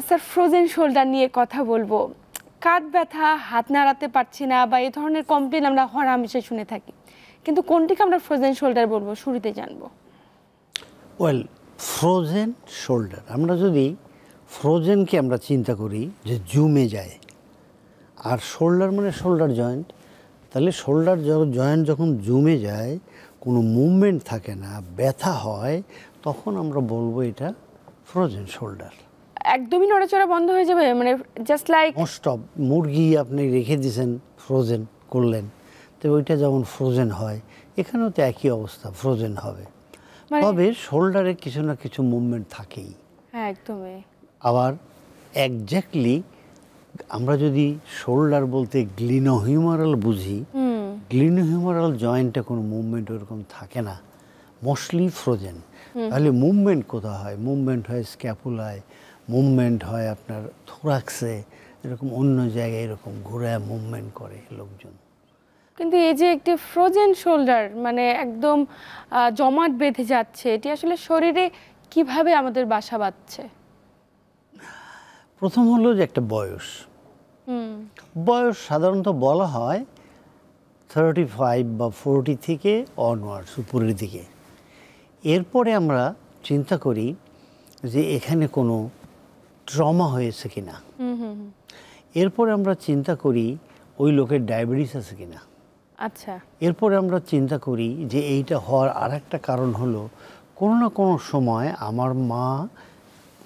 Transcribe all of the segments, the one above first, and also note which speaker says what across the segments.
Speaker 1: Sir frozen shoulder নিয়ে কথা বলবো। কাঁধ ব্যথা, হাত নাড়াতে পারছি না বা এই ধরনের কমপ্লেন আমরা হরহামেশা শুনে থাকি, কিন্তু কোনটিকে আমরা ফ্রোজেন শোল্ডার বলবো শুরুতে জানবো।
Speaker 2: ওয়েল, ফ্রোজেন শোল্ডার, আমরা যদি ফ্রোজেনকে আমরা চিন্তা করি যে জুমে যায়, আর শোল্ডার মানে শোল্ডার জয়েন্ট, তাহলে শোল্ডার জয়েন্ট যখন জুমে যায়, কোনো মুভমেন্ট থাকে না, ব্যথা হয়, তখন আমরা বলবো এটা ফ্রোজেন শোল্ডার।
Speaker 1: একদমই নড়াচড়া বন্ধ হয়ে যাবে, মানে জাস্ট লাইক
Speaker 2: মোস্ট অফ মুরগি আপনি রেখে দিয়েছেন, ফ্রোজেন করলেন, তো ওইটা যেমন ফ্রোজেন হয়, এখানেও তো একই অবস্থা, ফ্রোজেন হবে। তবে শোল্ডারে কিছু না কিছু মুভমেন্ট থাকেই।
Speaker 1: হ্যাঁ, একদমই।
Speaker 2: আবার একজ্যাক্টলি আমরা যদি শোল্ডার বলতে গ্লিনোহিউমারাল বুঝি, গ্লিনোহিউমারাল জয়েন্টে কোনো মুভমেন্ট ওরকম থাকে না, মোস্টলি ফ্রোজেন। তাহলে মুভমেন্ট কোথায় হয়? মুভমেন্ট হয় স্ক্যাপুলায়, মুভমেন্ট হয় আপনার থোরাক্সে, এরকম অন্য জায়গায় এরকম ঘুরায় মুভমেন্ট করে লোকজন।
Speaker 1: কিন্তু এই যে একটি ফ্রোজেন শোল্ডার, মানে একদম জমাট বেঁধে যাচ্ছে, এটি আসলে শরীরে কিভাবে আমাদের বাসা বাঁধছে?
Speaker 2: প্রথম হলো যে একটা বয়স। বয়স সাধারণত বলা হয় 35 বা 40 থেকে অনওয়ার্ডস, উপরের দিকে। এরপরে আমরা চিন্তা করি যে এখানে কোনো ট্রমা হয়েছে কিনা। এরপরে আমরা চিন্তা করি ওই লোকের ডায়াবেটিস আছে কিনা।
Speaker 1: আচ্ছা।
Speaker 2: এরপরে আমরা চিন্তা করি যে এইটা হওয়ার আরেকটা কারণ হলো কোনো না কোনো সময় আমার মা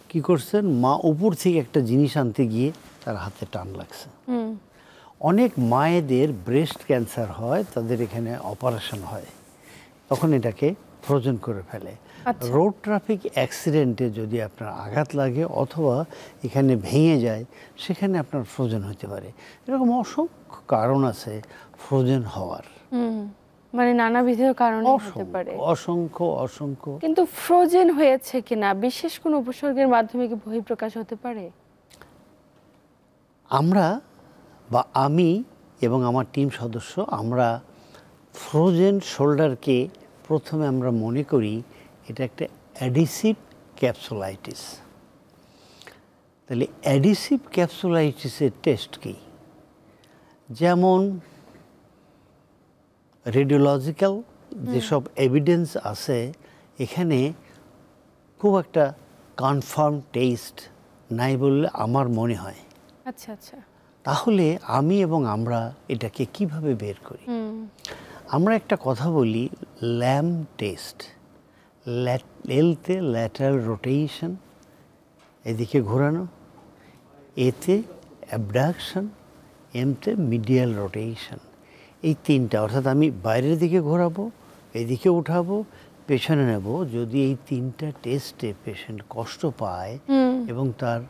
Speaker 2: কি করছেন, মা উপর থেকে একটা জিনিস আনতে গিয়ে তার হাতে টান লাগছে। অনেক মায়েদের ব্রেস্ট ক্যান্সার হয়, তাদের এখানে অপারেশন হয়, তখন এটাকে ফ্রোজেন করে ফেলে। রোড ট্রাফিক অ্যাক্সিডেন্টে যদি আপনার আঘাত লাগে অথবা এখানে ভেঙে যায়, সেখানে আপনার ফ্রোজেন হতে পারে। এরকম অসংখ্য কারণ আছে ফ্রোজেন হওয়ার,
Speaker 1: মানে নানাবিধ কারণে হতে পারে,
Speaker 2: অসংখ্য অসংখ্য।
Speaker 1: কিন্তু ফ্রোজেন হয়েছে কিনা বিশেষ কোনো উপসর্গের মাধ্যমে কি বহিঃপ্রকাশ হতে পারে?
Speaker 2: আমরা বা আমি এবং আমার টিম সদস্য, আমরা ফ্রোজেন শোল্ডারকে প্রথমে আমরা মনে করি এটা একটা অ্যাডিসিভ ক্যাপসুলাইটিস। তাহলে অ্যাডিসিভ ক্যাপসুলাইটিসের টেস্ট কি? যেমন রেডিওলজিক্যাল যেসব এভিডেন্স আছে, এখানে খুব একটা কনফার্ম টেস্ট নাই বললে আমার মনে হয়।
Speaker 1: আচ্ছা আচ্ছা।
Speaker 2: তাহলে আমি এবং আমরা এটাকে কিভাবে বের করি? আমরা একটা কথা বলি, ল্যাম টেস্ট। এলতে ল্যাটারাল রোটেশন, এদিকে ঘোরানো, এতে অ্যাবডাকশন, এমতে মিডিয়াল রোটেশন। এই তিনটা, অর্থাৎ আমি বাইরের দিকে ঘোরাবো, এদিকে উঠাবো, পেছনে নেব। যদি এই তিনটা টেস্টে পেশেন্ট কষ্ট পায় এবং তার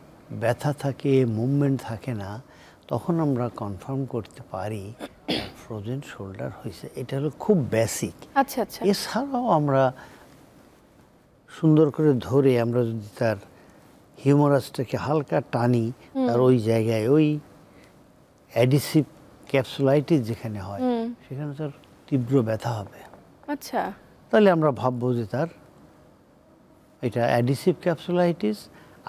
Speaker 2: ব্যথা থাকে, মুভমেন্ট থাকে না, তখন আমরা কনফার্ম করতে পারি ফ্রোজেন শোল্ডার হয়েছে। এটা হলো খুব বেসিক।
Speaker 1: আচ্ছা আচ্ছা।
Speaker 2: এছাড়াও আমরা সুন্দর করে ধরে আমরা যদি তার হিউমারাসটাকে হালকা টানি, তার ওই জায়গায় ওই অ্যাডিসিভ ক্যাপসুলাইটিস যেখানে হয় সেখানে তার তীব্র ব্যথা হবে।
Speaker 1: আচ্ছা।
Speaker 2: তাহলে আমরা ভাববো যে তার এটা অ্যাডিসিভ ক্যাপসুলাইটিস।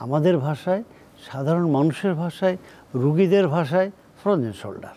Speaker 2: আমাদের ভাষায়, সাধারণ মানুষের ভাষায়, রুগীদের ভাষায় ফ্রোজেন শোল্ডার।